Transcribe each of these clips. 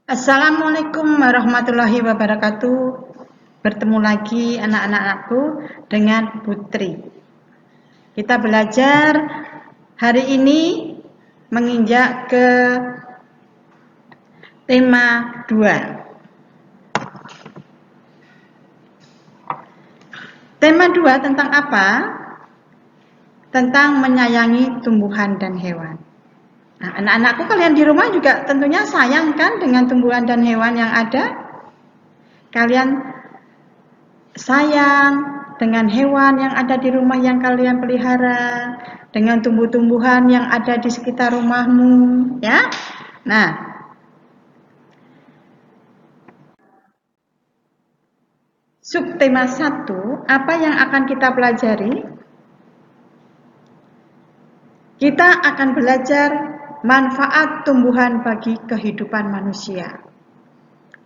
Assalamualaikum warahmatullahi wabarakatuh. Bertemu lagi anak-anakku dengan Putri. Kita belajar hari ini menginjak ke tema 2. Tema 2 tentang apa? Tentang menyayangi tumbuhan dan hewan. Nah, anak-anakku kalian di rumah juga tentunya sayang kan dengan tumbuhan dan hewan yang ada? Kalian sayang dengan hewan yang ada di rumah yang kalian pelihara, dengan tumbuh-tumbuhan yang ada di sekitar rumahmu, ya. Nah, subtema 1, apa yang akan kita pelajari? Kita akan belajar manfaat tumbuhan bagi kehidupan manusia.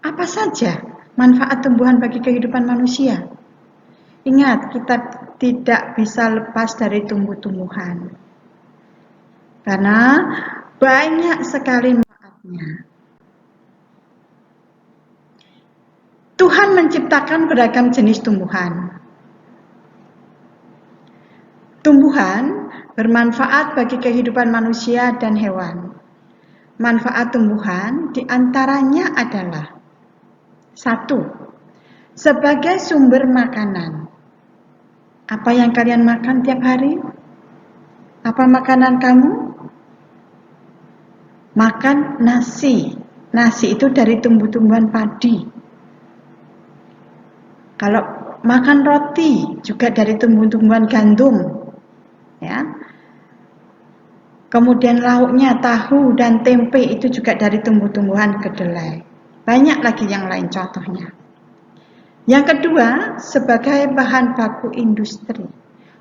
Apa saja manfaat tumbuhan bagi kehidupan manusia? Ingat, kita tidak bisa lepas dari tumbuh-tumbuhan. Karena banyak sekali manfaatnya. Tuhan menciptakan beragam jenis tumbuhan. Tumbuhan bermanfaat bagi kehidupan manusia dan hewan. Manfaat tumbuhan diantaranya adalah 1. Sebagai sumber makanan. Apa yang kalian makan tiap hari? Apa makanan kamu? Makan nasi. Nasi itu dari tumbuh-tumbuhan padi. Kalau makan roti juga dari tumbuh-tumbuhan gandum. Ya. Kemudian lauknya tahu dan tempe itu juga dari tumbuh-tumbuhan kedelai. Banyak lagi yang lain contohnya. Yang kedua, sebagai bahan baku industri.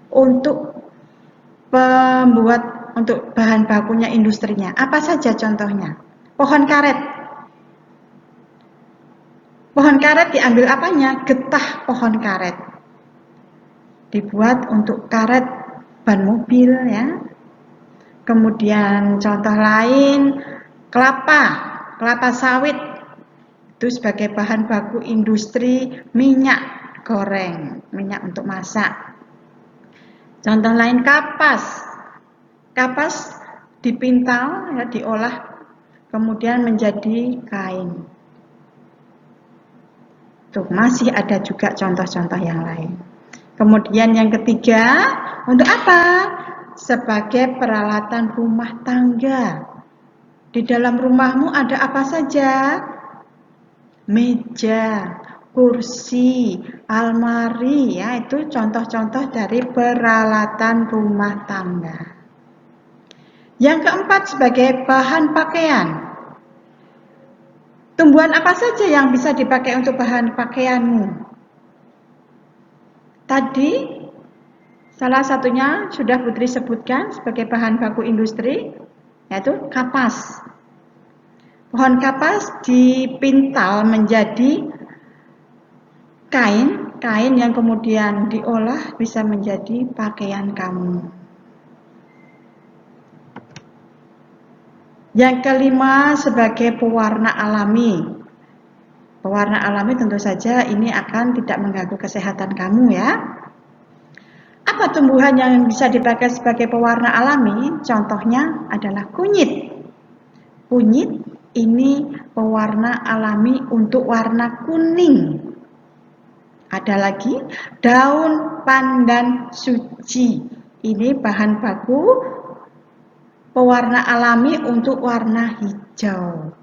Untuk bahan bakunya industrinya. Apa saja contohnya? Pohon karet. Pohon karet diambil apanya? Getah pohon karet. Dibuat untuk karet ban mobil, ya. Kemudian contoh lain, kelapa sawit itu sebagai bahan baku industri minyak goreng, minyak untuk masak. Contoh lain, kapas dipintal, ya, diolah kemudian menjadi kain. Tuh, masih ada juga contoh-contoh yang lain. Kemudian yang ketiga, untuk apa? Sebagai peralatan rumah tangga. Di dalam rumahmu ada apa saja? Meja, kursi, almari, ya, itu contoh-contoh dari peralatan rumah tangga. Yang keempat, sebagai bahan pakaian. Tumbuhan apa saja yang bisa dipakai untuk bahan pakaianmu? Tadi salah satunya sudah Putri sebutkan sebagai bahan baku industri, yaitu kapas. Pohon kapas dipintal menjadi kain yang kemudian diolah bisa menjadi pakaian kamu. Yang kelima, sebagai pewarna alami. Pewarna alami tentu saja ini akan tidak mengganggu kesehatan kamu, ya. Apa tumbuhan yang bisa dipakai sebagai pewarna alami? Contohnya adalah kunyit. Kunyit ini pewarna alami untuk warna kuning. Ada lagi daun pandan suci. Ini bahan baku pewarna alami untuk warna hijau.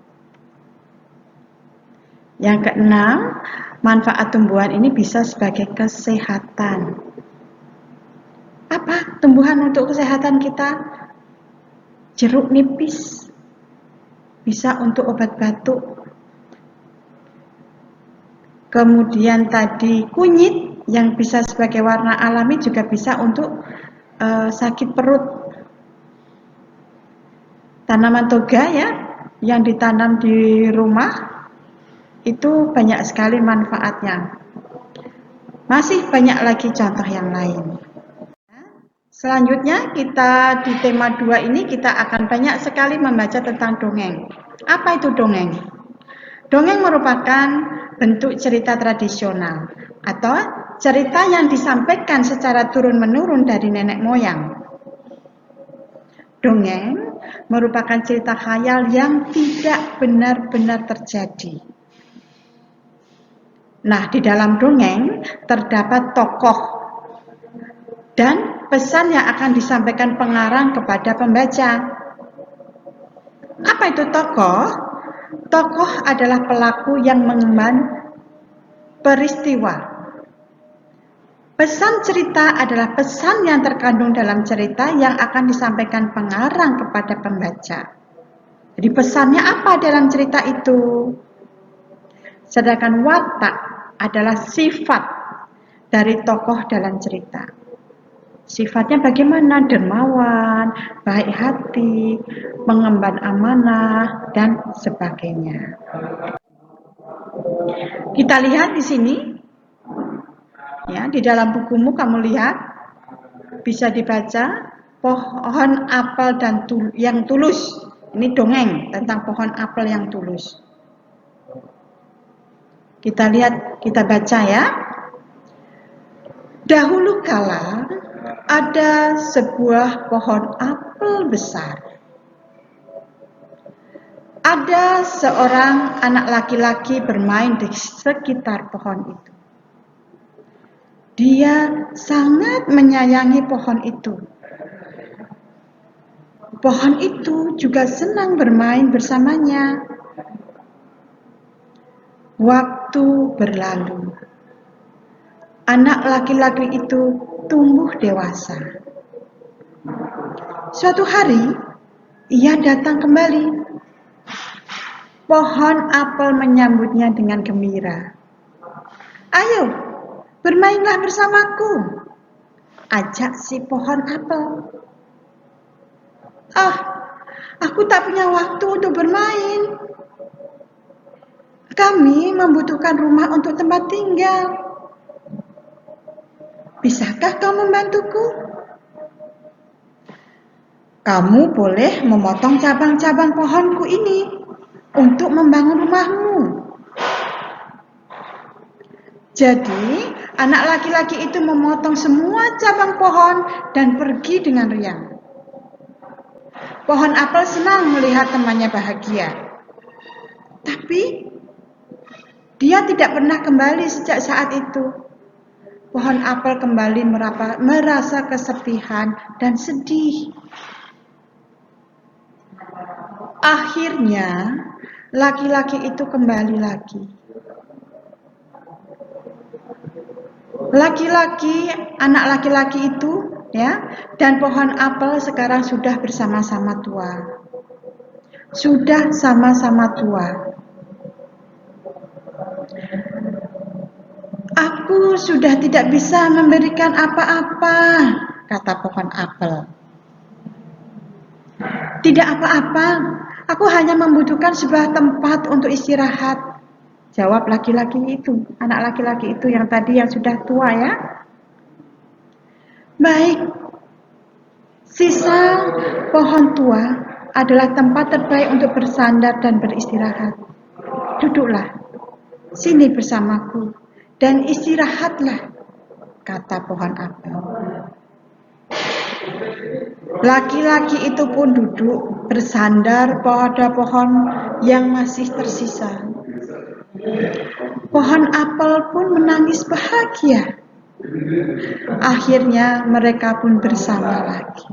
Yang keenam, manfaat tumbuhan ini bisa sebagai kesehatan. Apa tumbuhan untuk kesehatan kita? Jeruk nipis bisa untuk obat batuk. Kemudian tadi kunyit yang bisa sebagai warna alami juga bisa untuk sakit perut. Tanaman toga, ya, yang ditanam di rumah itu banyak sekali manfaatnya. Masih banyak lagi contoh yang lain. Selanjutnya kita di tema 2 ini kita akan banyak sekali membaca tentang dongeng. Apa itu dongeng? Dongeng merupakan bentuk cerita tradisional atau cerita yang disampaikan secara turun-menurun dari nenek moyang. Dongeng merupakan cerita khayal yang tidak benar-benar terjadi. Nah, di dalam dongeng terdapat tokoh dan pesan yang akan disampaikan pengarang kepada pembaca. Apa itu tokoh? Tokoh adalah pelaku yang mengemban peristiwa. Pesan cerita adalah pesan yang terkandung dalam cerita yang akan disampaikan pengarang kepada pembaca. Jadi pesannya apa dalam cerita itu? Sedangkan watak adalah sifat dari tokoh dalam cerita. Sifatnya bagaimana? Dermawan, baik hati, mengemban amanah, dan sebagainya. Kita lihat di sini, ya, di dalam bukumu kamu lihat, bisa dibaca pohon apel yang tulus. Ini dongeng tentang pohon apel yang tulus. Kita lihat, kita baca ya. Dahulu kala ada sebuah pohon apel besar. Ada seorang anak laki-laki bermain di sekitar pohon itu. Dia sangat menyayangi pohon itu. Pohon itu juga senang bermain bersamanya. Waktu berlalu. Anak laki-laki itu tumbuh dewasa. Suatu hari, ia datang kembali. Pohon apel menyambutnya dengan gembira. Ayo, bermainlah bersamaku, ajak si pohon apel. Ah, aku tak punya waktu untuk bermain. Kami membutuhkan rumah untuk tempat tinggal. Bisakah kau membantuku? Kamu boleh memotong cabang-cabang pohonku ini untuk membangun rumahmu. Jadi, anak laki-laki itu memotong semua cabang pohon dan pergi dengan riang. Pohon apel senang melihat temannya bahagia. Tapi, dia tidak pernah kembali sejak saat itu. Pohon apel kembali merasa kesepian dan sedih. Akhirnya, laki-laki itu kembali lagi. Anak laki-laki itu, ya, dan pohon apel sekarang sudah bersama-sama tua. Sudah sama-sama tua. Aku sudah tidak bisa memberikan apa-apa, kata pohon apel. Tidak apa-apa, aku hanya membutuhkan sebuah tempat untuk istirahat, jawab laki-laki itu, anak laki-laki itu yang tadi yang sudah tua ya. Baik, sisa pohon tua adalah tempat terbaik untuk bersandar dan beristirahat. Duduklah, sini bersamaku dan istirahatlah, kata pohon apel. Laki-laki itu pun duduk bersandar pada pohon yang masih tersisa. Pohon apel pun menangis bahagia. Akhirnya mereka pun bersama lagi.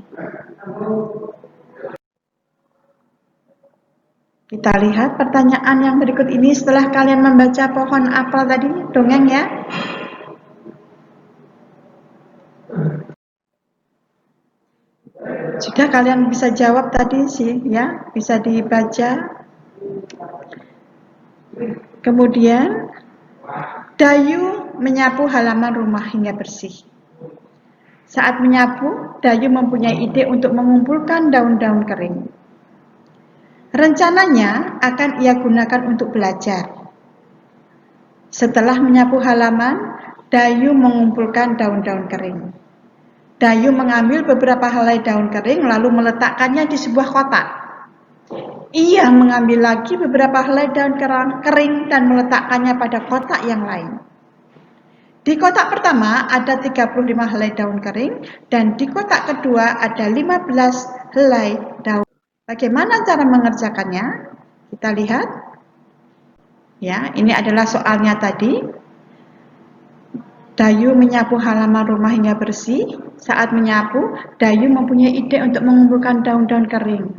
Kita lihat pertanyaan yang berikut ini setelah kalian membaca pohon apel tadi, dongeng ya. Jika kalian bisa jawab tadi sih ya, bisa dibaca. Kemudian Dayu menyapu halaman rumah hingga bersih. Saat menyapu, Dayu mempunyai ide untuk mengumpulkan daun-daun kering. Rencananya akan ia gunakan untuk belajar. Setelah menyapu halaman, Dayu mengumpulkan daun-daun kering. Dayu mengambil beberapa helai daun kering lalu meletakkannya di sebuah kotak. Ia mengambil lagi beberapa helai daun kering dan meletakkannya pada kotak yang lain. Di kotak pertama ada 35 helai daun kering dan di kotak kedua ada 15 helai daun. Bagaimana cara mengerjakannya? Kita lihat. Ya, ini adalah soalnya tadi. Dayu menyapu halaman rumah hingga bersih. Saat menyapu, Dayu mempunyai ide untuk mengumpulkan daun-daun kering.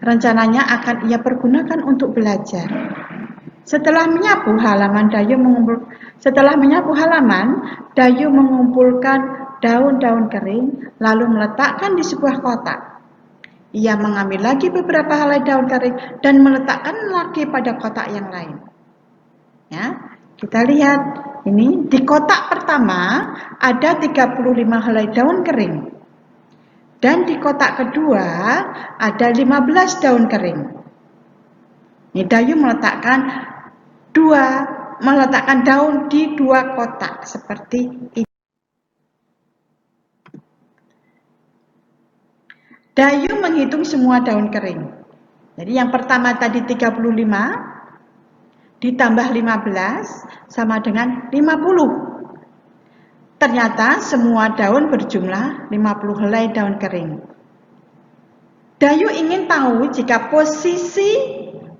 Rencananya akan ia pergunakan untuk belajar. Setelah menyapu halaman, Dayu mengumpulkan daun-daun kering, lalu meletakkan di sebuah kotak. Ia mengambil lagi beberapa helai daun kering dan meletakkan lagi pada kotak yang lain. Ya, kita lihat ini di kotak pertama ada 35 helai daun kering. Dan di kotak kedua ada 15 daun kering. Ini Dayu meletakkan daun di dua kotak seperti ini. Dayu menghitung semua daun kering. Jadi yang pertama tadi 35 ditambah 15 sama dengan 50. Ternyata semua daun berjumlah 50 helai daun kering. Dayu ingin tahu jika posisi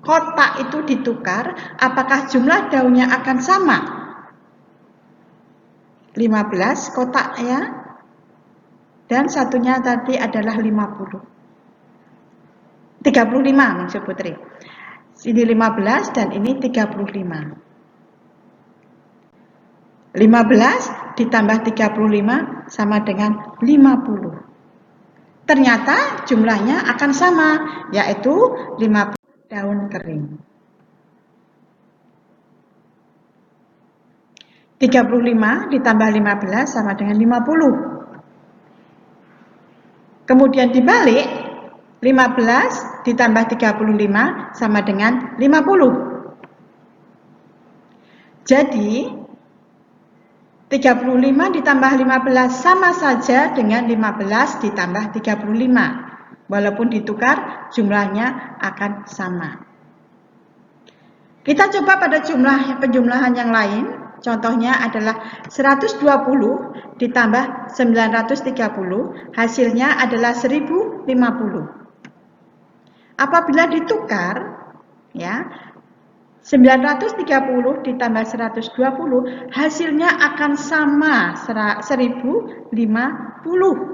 kotak itu ditukar, apakah jumlah daunnya akan sama? 15 kotak ya. Dan satunya tadi adalah 50. 35 maksud Putri. Ini 15 dan ini 35. 15 ditambah 35 sama dengan 50. Ternyata jumlahnya akan sama, yaitu 50 daun kering. 35 ditambah 15 sama dengan 50. Kemudian dibalik, 15 ditambah 35 sama dengan 50. Jadi 35 ditambah 15 sama saja dengan 15 ditambah 35. Walaupun ditukar, jumlahnya akan sama. Kita coba pada penjumlahan yang lain. Contohnya adalah 120 ditambah 930, hasilnya adalah 1050. Apabila ditukar, ya, 930 ditambah 120 hasilnya akan sama 1050.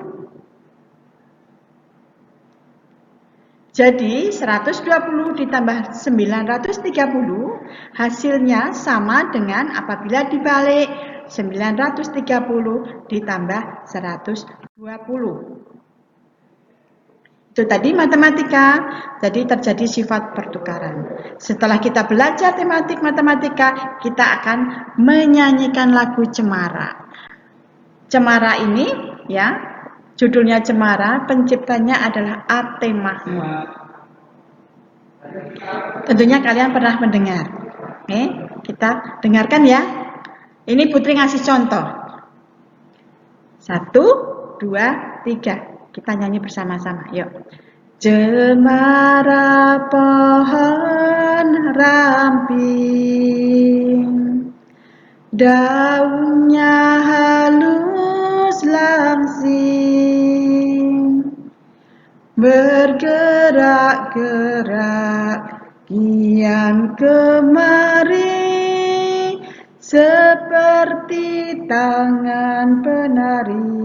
Jadi 120 ditambah 930 hasilnya sama dengan apabila dibalik 930 ditambah 120. Itu tadi matematika, jadi terjadi sifat pertukaran. Setelah kita belajar tematik matematika, kita akan menyanyikan lagu Cemara. Cemara ini, ya, judulnya Cemara, penciptanya adalah A.T. Mahmud. Tentunya kalian pernah mendengar. Oke, kita dengarkan ya. Ini Putri ngasih contoh. 1, 2, 3. Kita nyanyi bersama-sama, yuk. Cemara pohon ramping, daunnya halus langsing, bergerak-gerak kian kemari, seperti tangan penari.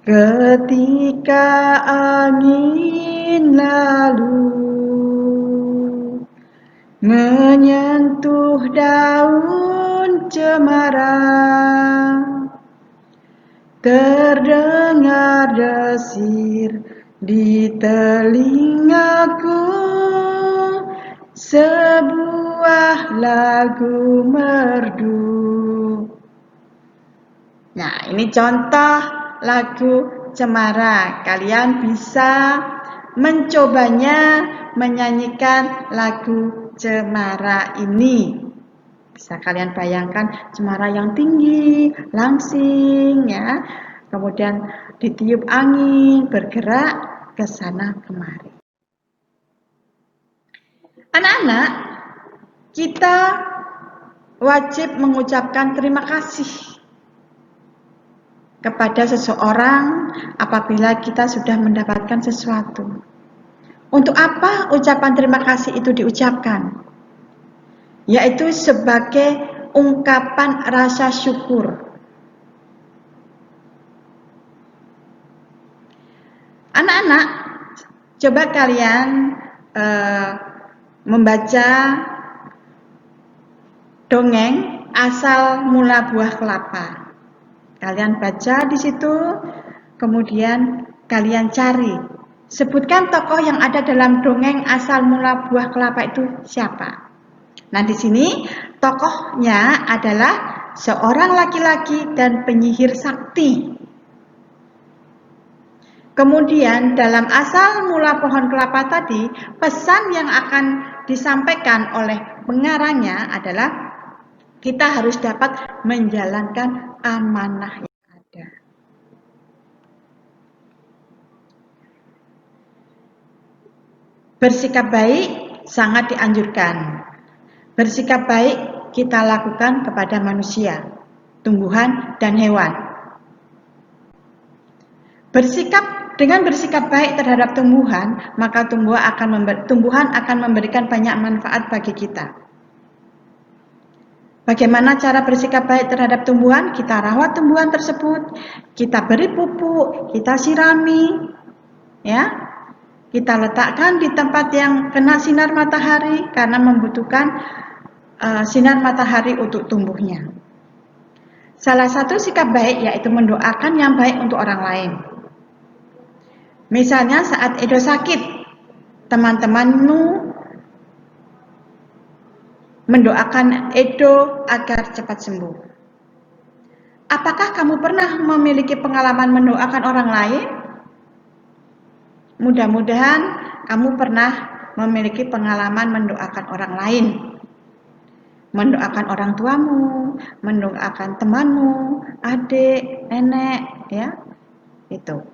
Ketika angin lalu menyentuh daun cemara, terdengar desir di telingaku, sebuah lagu merdu. Nah, ini contoh lagu Cemara. Kalian bisa mencobanya menyanyikan lagu Cemara ini. Bisa kalian bayangkan cemara yang tinggi, langsing ya. Kemudian ditiup angin, bergerak ke sana kemari. Anak-anak, kita wajib mengucapkan terima kasih kepada seseorang apabila kita sudah mendapatkan sesuatu. Untuk apa ucapan terima kasih itu diucapkan? Yaitu sebagai ungkapan rasa syukur. Anak-anak, coba kalian membaca dongeng asal mula buah kelapa. Kalian baca di situ, kemudian kalian cari. Sebutkan tokoh yang ada dalam dongeng asal mula buah kelapa itu siapa. Nah, di sini tokohnya adalah seorang laki-laki dan penyihir sakti. Kemudian dalam asal mula pohon kelapa tadi, pesan yang akan disampaikan oleh pengarangnya adalah kita harus dapat menjalankan amanah yang ada. Bersikap baik sangat dianjurkan. Bersikap baik kita lakukan kepada manusia, tumbuhan, dan hewan. Dengan bersikap baik terhadap tumbuhan, maka tumbuhan akan memberikan banyak manfaat bagi kita. Bagaimana cara bersikap baik terhadap tumbuhan? Kita rawat tumbuhan tersebut, kita beri pupuk, kita sirami, ya. Kita letakkan di tempat yang kena sinar matahari karena membutuhkan sinar matahari untuk tumbuhnya. Salah satu sikap baik yaitu mendoakan yang baik untuk orang lain. Misalnya saat Edo sakit, teman-temanmu mendoakan Edo agar cepat sembuh. Apakah kamu pernah memiliki pengalaman mendoakan orang lain? Mudah-mudahan kamu pernah memiliki pengalaman mendoakan orang lain. Mendoakan orang tuamu, mendoakan temanmu, adik, nenek, ya. Itu.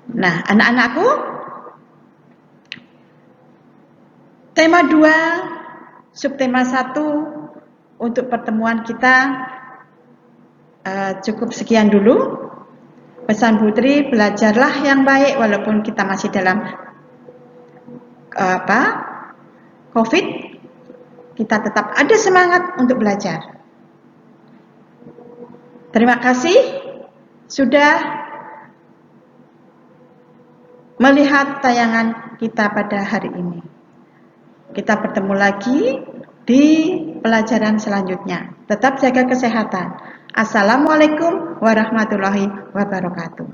Nah, anak-anakku, tema 2, subtema 1 untuk pertemuan kita cukup sekian dulu. Pesan Putri, belajarlah yang baik walaupun kita masih dalam COVID, kita tetap ada semangat untuk belajar. Terima kasih sudah melihat tayangan kita pada hari ini. Kita bertemu lagi di pelajaran selanjutnya. Tetap jaga kesehatan. Assalamualaikum warahmatullahi wabarakatuh.